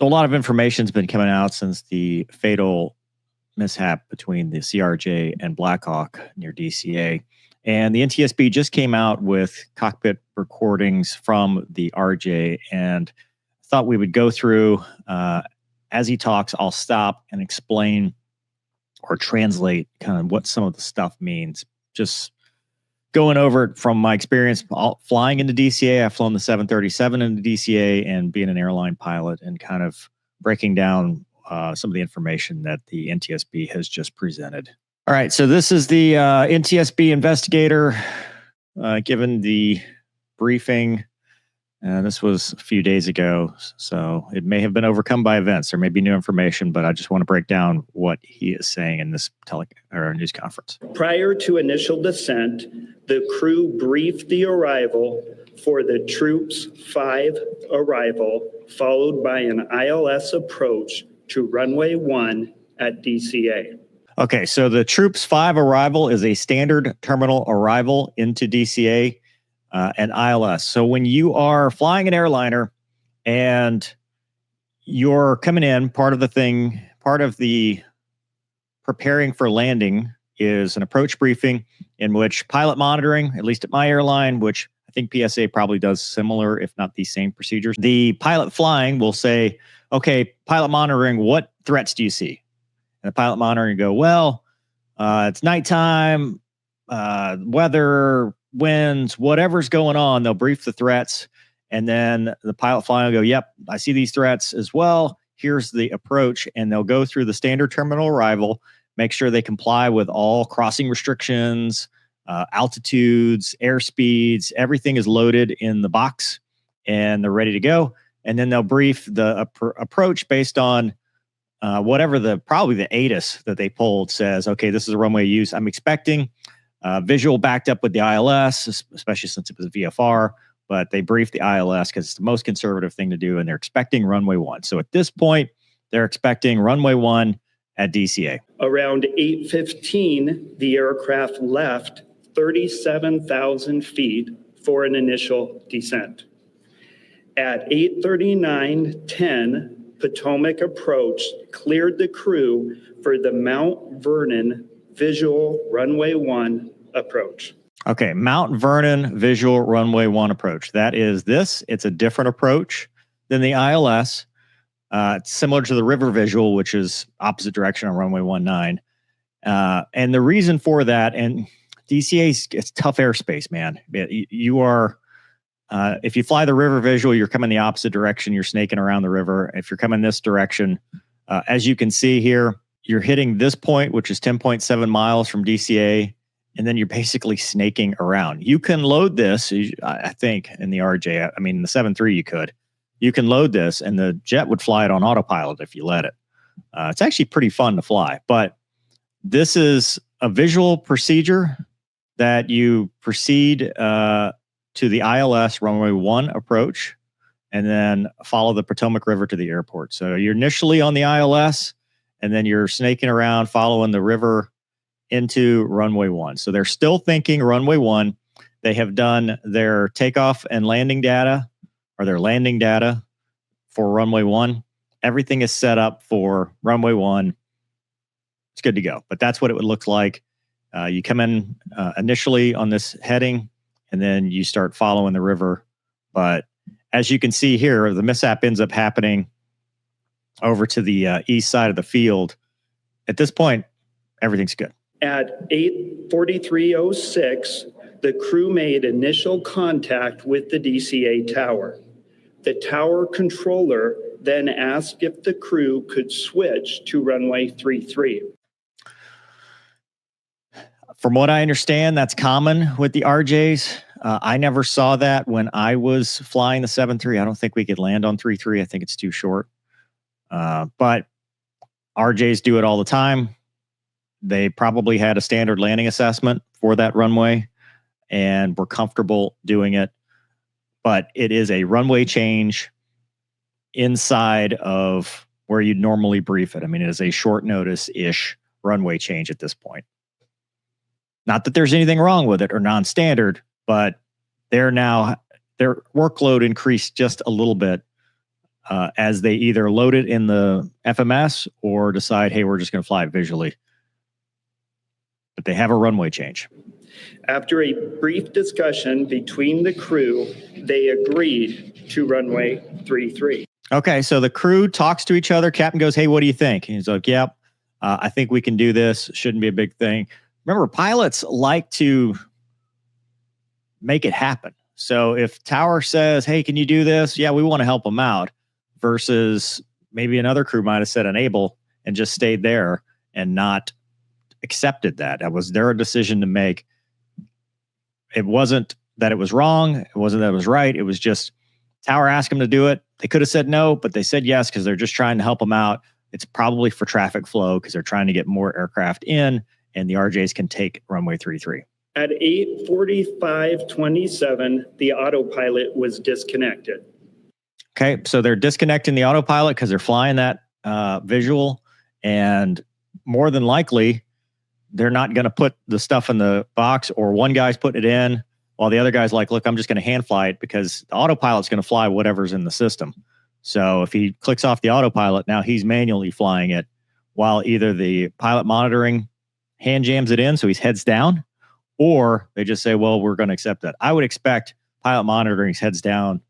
A lot of information's been coming out since the fatal mishap between the CRJ and Blackhawk near DCA. And the NTSB just came out with cockpit recordings from the RJ, and thought we would go through, as he talks, I'll stop and explain or translate kind of what some of the stuff means. Just going over it from my experience flying into DCA. I've flown the 737 into DCA and being an airline pilot, and kind of breaking down some of the information that the NTSB has just presented. All right, so this is the NTSB investigator given the briefing. This was a few days ago, so it may have been overcome by events. There may be new information, but I just want to break down what he is saying in this news conference. Prior to initial descent, the crew briefed the arrival for the Troops 5 arrival, followed by an ILS approach to runway 1 at DCA. Okay, so the Troops 5 arrival is a standard terminal arrival into DCA. And ILS. So when you are flying an airliner and you're coming in, part of the preparing for landing is an approach briefing in which pilot monitoring, at least at my airline, which I think PSA probably does similar, if not the same procedures. The pilot flying will say, okay, pilot monitoring, what threats do you see? And the pilot monitoring go, well, it's nighttime, weather, winds, whatever's going on, they'll brief the threats, and then the pilot flying will go, yep, I see these threats as well. Here's the approach, and they'll go through the standard terminal arrival, make sure they comply with all crossing restrictions, altitudes, airspeeds, everything is loaded in the box, and they're ready to go. And then they'll brief the approach based on whatever probably the ATIS that they pulled says, okay, this is a runway use. I'm expecting visual backed up with the ILS, especially since it was VFR, but they briefed the ILS because it's the most conservative thing to do, and they're expecting runway 1. So at this point, they're expecting runway 1 at DCA. Around 8:15, the aircraft left 37,000 feet for an initial descent. At 8:39:10, Potomac approached, cleared the crew for the Mount Vernon visual runway 1 approach. Okay, Mount Vernon visual runway 1 approach. That is this. It's a different approach than the ILS. It's similar to the river visual, which is opposite direction on runway 19. And the reason for that, and DCA it's tough airspace, man. You are, if you fly the river visual, you're coming the opposite direction. You're snaking around the river. If you're coming this direction, as you can see here, you're hitting this point, which is 10.7 miles from DCA, and then you're basically snaking around. You can load this, I think, in the RJ. I mean, in the 7.3 you could. You can load this, and the jet would fly it on autopilot if you let it. It's actually pretty fun to fly, but this is a visual procedure that you proceed to the ILS runway 1 approach, and then follow the Potomac River to the airport. So you're initially on the ILS, and then you're snaking around, following the river into runway 1. So they're still thinking runway 1. They have done their takeoff and landing data, or their landing data for runway 1. Everything is set up for runway 1. It's good to go. But that's what it would look like. You come in initially on this heading, and then you start following the river. But as you can see here, the mishap ends up happening over to the east side of the field. At this point, everything's good. At 8:43:06, the crew made initial contact with the DCA tower. The tower controller then asked if the crew could switch to runway 33. From what I understand, that's common with the RJs. I never saw that when I was flying the 7.3. I don't think we could land on 3.3. I think it's too short. But RJs do it all the time. They probably had a standard landing assessment for that runway and were comfortable doing it. But it is a runway change inside of where you'd normally brief it. I mean, it is a short notice-ish runway change at this point. Not that there's anything wrong with it or non-standard, but their workload increased just a little bit as they either load it in the FMS or decide, hey, we're just going to fly it visually. But they have a runway change. After a brief discussion between the crew, they agreed to runway 33. Okay, so the crew talks to each other. Captain goes, hey, what do you think? And he's like, yep, I think we can do this. Shouldn't be a big thing. Remember, pilots like to make it happen. So if Tower says, hey, can you do this? Yeah, we want to help them out. Versus maybe another crew might have said enable and just stayed there and not accepted that. That was their decision to make. It wasn't that it was wrong. It wasn't that it was right. It was just Tower asked them to do it. They could have said no, but they said yes because they're just trying to help them out. It's probably for traffic flow because they're trying to get more aircraft in, and the RJs can take runway 33. At 8:45:27, the autopilot was disconnected. Okay, so they're disconnecting the autopilot because they're flying that visual, and more than likely, they're not going to put the stuff in the box, or one guy's putting it in while the other guy's like, look, I'm just going to hand fly it because the autopilot's going to fly whatever's in the system. So if he clicks off the autopilot, now he's manually flying it while either the pilot monitoring hand jams it in so he's heads down, or they just say, well, we're going to accept that. I would expect pilot monitoring's heads down,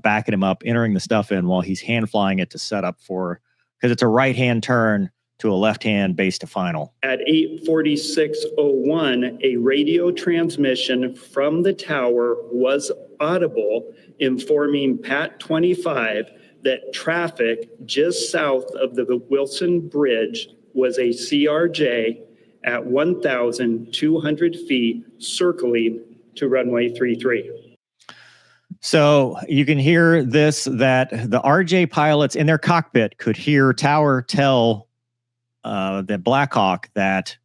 backing him up, entering the stuff in while he's hand flying it to set up for, because it's a right-hand turn to a left-hand base to final. At 8:46:01, a radio transmission from the tower was audible, informing Pat 25 that traffic just south of the Wilson Bridge was a CRJ at 1,200 feet circling to runway 33. So you can hear this, that the RJ pilots in their cockpit could hear Tower tell the Blackhawk that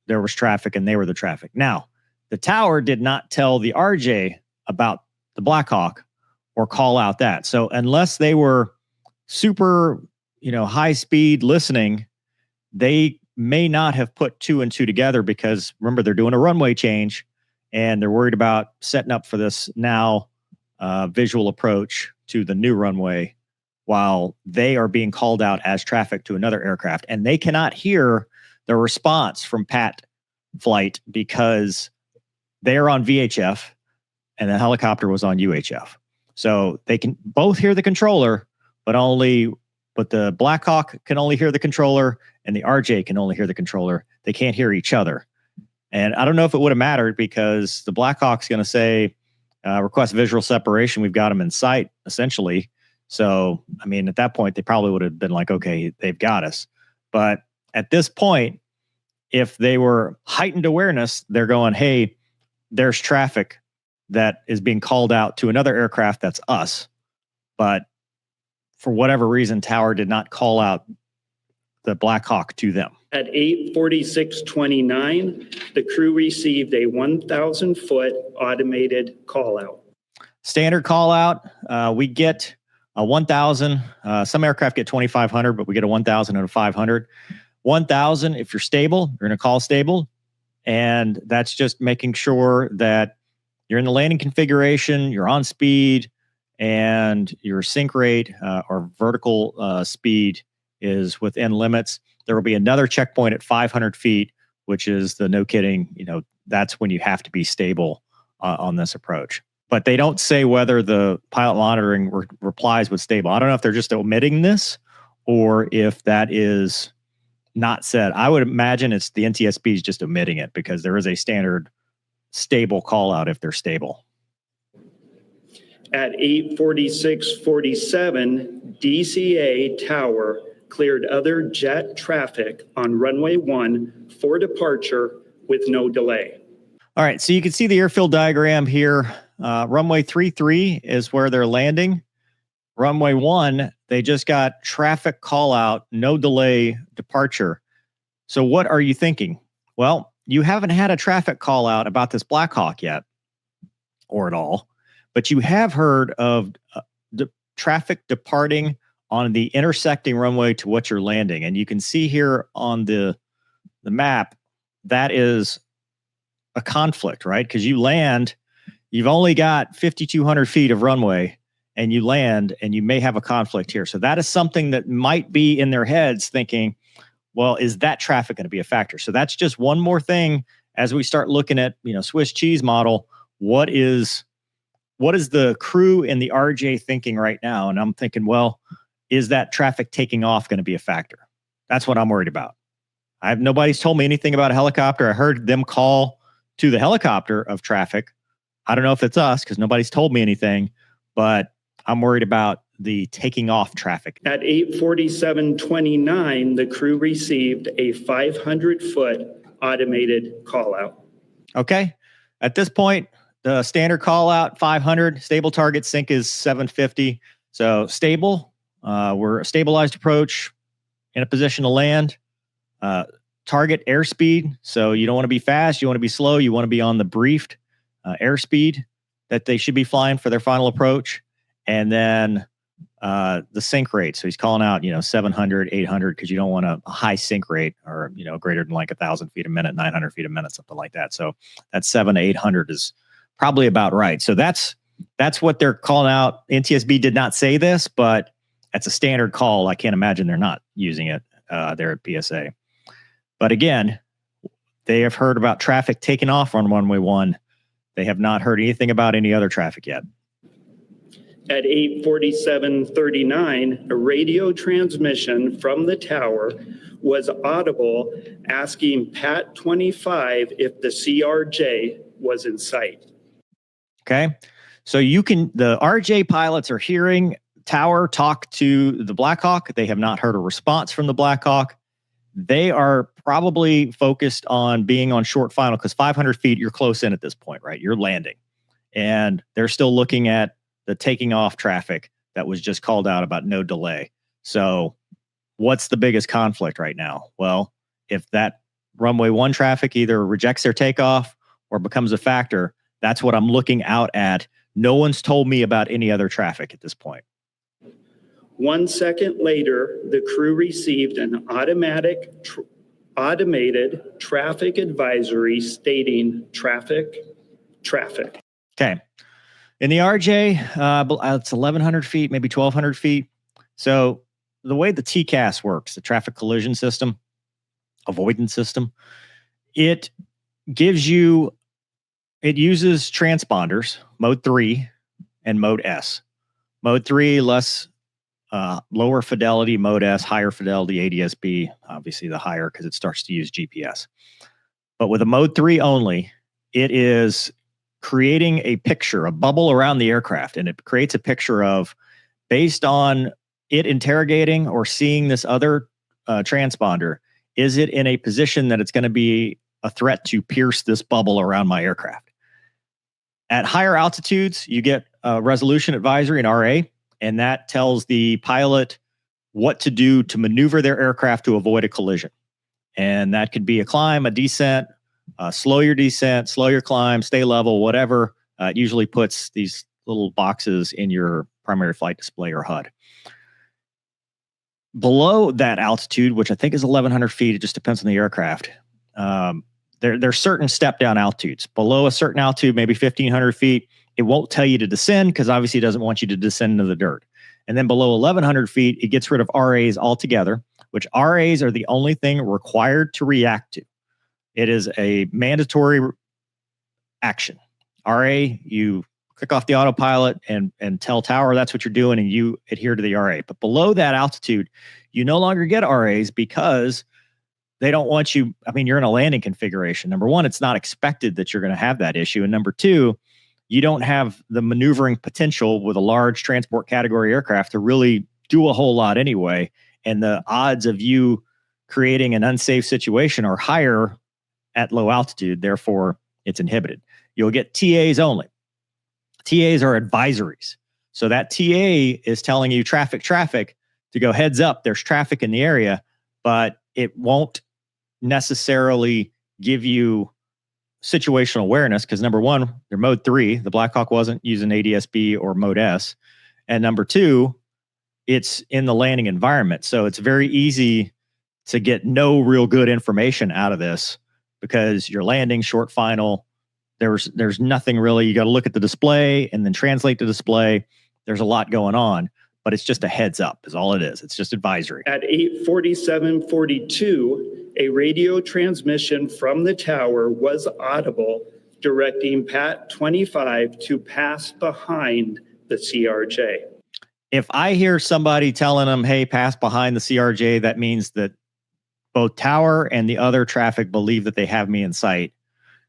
there was traffic and they were the traffic. Now, the Tower did not tell the RJ about the Blackhawk or call out that. So unless they were super, high speed listening, they may not have put two and two together because remember, they're doing a runway change and they're worried about setting up for this now visual approach to the new runway while they are being called out as traffic to another aircraft. And they cannot hear the response from Pat flight because they are on VHF and the helicopter was on UHF. So they can both hear the controller, but the Blackhawk can only hear the controller and the RJ can only hear the controller. They can't hear each other. And I don't know if it would have mattered because the Blackhawk's going to say, request visual separation. We've got them in sight, essentially. So, at that point, they probably would have been like, okay, they've got us. But at this point, if they were heightened awareness, they're going, hey, there's traffic that is being called out to another aircraft that's us. But for whatever reason, Tower did not call out the Blackhawk to them. At 8:46:29, the crew received a 1,000-foot automated call out. Standard call out. We get a 1,000. Some aircraft get 2,500, but we get a 1,000 and a 500. 1,000, if you're stable, you're going to call stable. And that's just making sure that you're in the landing configuration, you're on speed, and your sync rate or vertical speed is within limits. There will be another checkpoint at 500 feet, which is the no kidding, that's when you have to be stable on this approach. But they don't say whether the pilot monitoring replies with stable. I don't know if they're just omitting this or if that is not said. I would imagine it's the NTSB is just omitting it because there is a standard stable call out if they're stable. At 8:46:47, DCA Tower cleared other jet traffic on runway 1 for departure with no delay. All right, so you can see the airfield diagram here. Runway 33 is where they're landing. Runway 1, they just got traffic call out, no delay departure. So what are you thinking? Well, you haven't had a traffic call out about this Blackhawk yet, or at all, but you have heard of traffic departing on the intersecting runway to what you're landing. And you can see here on the map, that is a conflict, right? Because you land, you've only got 5,200 feet of runway, and you land, and you may have a conflict here. So that is something that might be in their heads thinking, well, is that traffic going to be a factor? So that's just one more thing as we start looking at, Swiss cheese model. What is the crew and the RJ thinking right now? And I'm thinking, well, is that traffic taking off going to be a factor? That's what I'm worried about. Nobody's told me anything about a helicopter. I heard them call to the helicopter of traffic. I don't know if it's us because nobody's told me anything, but I'm worried about the taking off traffic. At 8:47:29, the crew received a 500-foot automated call out. Okay. At this point, the standard call out 500, stable target sync is 750. So stable. We're a stabilized approach in a position to land. Target airspeed. So you don't want to be fast. You want to be slow. You want to be on the briefed airspeed that they should be flying for their final approach. And then the sync rate. So he's calling out, 700, 800, because you don't want a high sync rate or, greater than like 1,000 feet a minute, 900 feet a minute, something like that. So that 700 to 800 is probably about right. So that's what they're calling out. NTSB did not say this, but that's a standard call. I can't imagine they're not using it there at PSA. But again, they have heard about traffic taking off on runway 1. They have not heard anything about any other traffic yet. At 8:47:39, a radio transmission from the tower was audible asking Pat 25 if the CRJ was in sight. Okay. So the RJ pilots are hearing tower talk to the Blackhawk. They have not heard a response from the Blackhawk. They are probably focused on being on short final because 500 feet, you're close in at this point, right? You're landing. And they're still looking at the taking off traffic that was just called out about no delay. So what's the biggest conflict right now? Well, if that runway 1 traffic either rejects their takeoff or becomes a factor, that's what I'm looking out at. No one's told me about any other traffic at this point. 1 second later, the crew received an automated traffic advisory stating traffic. Okay. In the RJ, it's 1,100 feet, maybe 1,200 feet. So the way the TCAS works, the traffic collision system, avoidance system, it uses transponders, mode 3 and mode S. Mode 3, lower fidelity, mode S, higher fidelity, ADSB, obviously the higher because it starts to use GPS. But with a mode 3 only, it is creating a picture, a bubble around the aircraft, and it creates a picture of, based on it interrogating or seeing this other transponder, is it in a position that it's going to be a threat to pierce this bubble around my aircraft? At higher altitudes, you get a resolution advisory, an RA, and that tells the pilot what to do to maneuver their aircraft to avoid a collision. And that could be a climb, a descent, slow your descent, slow your climb, stay level, whatever. It usually puts these little boxes in your primary flight display or HUD. Below that altitude, which I think is 1,100 feet, it just depends on the aircraft. There's certain step down altitudes. Below a certain altitude, maybe 1,500 feet, it won't tell you to descend because obviously it doesn't want you to descend into the dirt. And then below 1,100 feet, it gets rid of RAs altogether, which RAs are the only thing required to react to. It is a mandatory action. RA, you click off the autopilot and tell tower that's what you're doing, and you adhere to the RA. But below that altitude, you no longer get RAs because they don't want you. I mean, you're in a landing configuration. Number one, it's not expected that you're going to have that issue. And number two, you don't have the maneuvering potential with a large transport category aircraft to really do a whole lot anyway. And the odds of you creating an unsafe situation are higher at low altitude. Therefore, it's inhibited. You'll get TAs only. TAs are advisories. So that TA is telling you traffic to go heads up. There's traffic in the area, but it won't necessarily give you situational awareness because number one, they're mode 3. The Blackhawk wasn't using ADSB or mode S. And number two, it's in the landing environment. So it's very easy to get no real good information out of this because you're landing short final. There's nothing really. You got to look at the display and then translate the display. there's a lot going on, but it's just a heads up is all it is. It's just advisory. At 8:47:42, a radio transmission from the tower was audible, directing Pat 25 to pass behind the CRJ. If I hear somebody telling them, hey, pass behind the CRJ, that means that both tower and the other traffic believe that they have me in sight,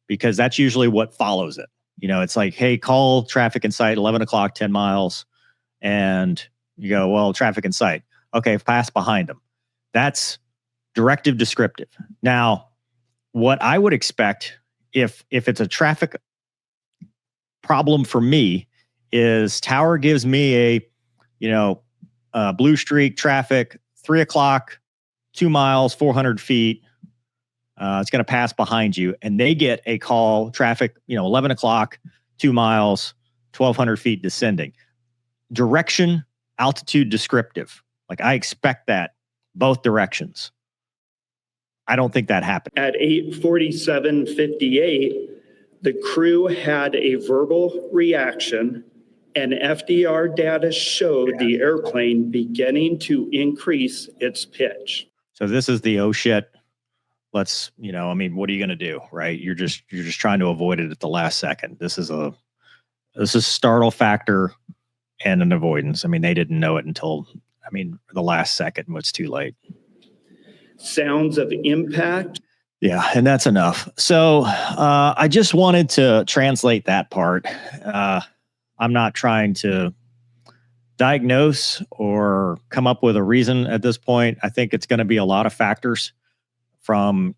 because that's usually what follows it. You know, it's like, hey, call traffic in sight, 11 o'clock, 10 miles. And you go, well, traffic in sight. Okay, pass behind them. That's directive descriptive. Now, what I would expect if it's a traffic problem for me is tower gives me a blue streak traffic, 3 o'clock, 2 miles, 400 feet. It's going to pass behind you. And they get a call, traffic, 11 o'clock, 2 miles, 1,200 feet descending. Direction, altitude descriptive. Like I expect that both directions. I don't think that happened. At 8:47:58, the crew had a verbal reaction, and FDR data showed the airplane beginning to increase its pitch. So this is the, oh shit, let's, what are you going to do, right? You're just trying to avoid it at the last second. This is startle factor and an avoidance. I mean, they didn't know it until, the last second was too late. Sounds of impact. Yeah, and that's enough. So I just wanted to translate that part. I'm not trying to diagnose or come up with a reason at this point. I think it's going to be a lot of factors, from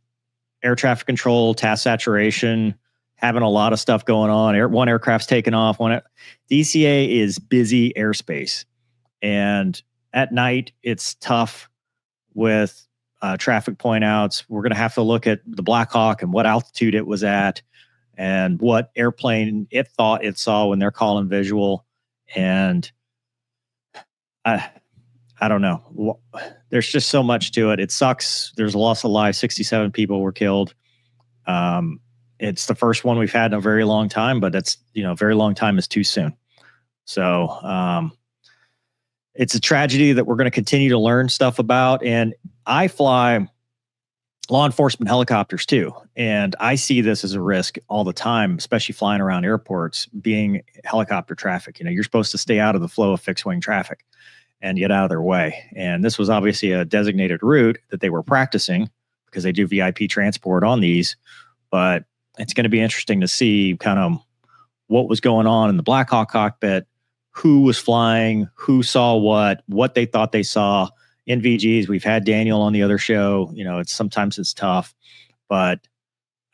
air traffic control, task saturation, having a lot of stuff going on. One aircraft's taken off. DCA is busy airspace. And at night, it's tough with traffic point outs. We're going to have to look at the Blackhawk and what altitude it was at and what airplane it thought it saw when they're calling visual. And I don't know. There's just so much to it. It sucks. There's a loss of life. 67 people were killed. It's the first one we've had in a very long time, but it's, a very long time is too soon. So it's a tragedy that we're going to continue to learn stuff about. And I fly law enforcement helicopters too. And I see this as a risk all the time, especially flying around airports, being helicopter traffic. You're supposed to stay out of the flow of fixed wing traffic and get out of their way. And this was obviously a designated route that they were practicing because they do VIP transport on these. But it's going to be interesting to see kind of what was going on in the Blackhawk cockpit, who was flying, who saw what they thought they saw. NVGs, we've had Daniel on the other show. Sometimes it's tough, but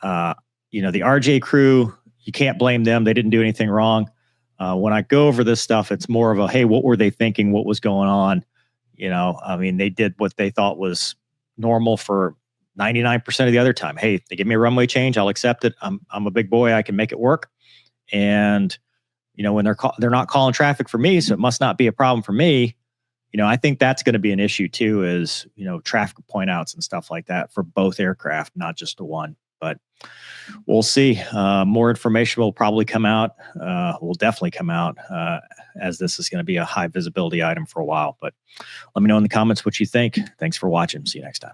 the RJ crew, you can't blame them. They didn't do anything wrong. When I go over this stuff, it's more of a, hey, what were they thinking? What was going on? They did what they thought was normal for 99% of the other time. Hey, they give me a runway change, I'll accept it. I'm a big boy. I can make it work. And, when they're not calling traffic for me, so it must not be a problem for me. I think that's going to be an issue too, is, traffic point outs and stuff like that for both aircraft, not just the one. But we'll see. More information will probably come out. Will definitely come out as this is going to be a high visibility item for a while. But let me know in the comments what you think. Thanks for watching. See you next time.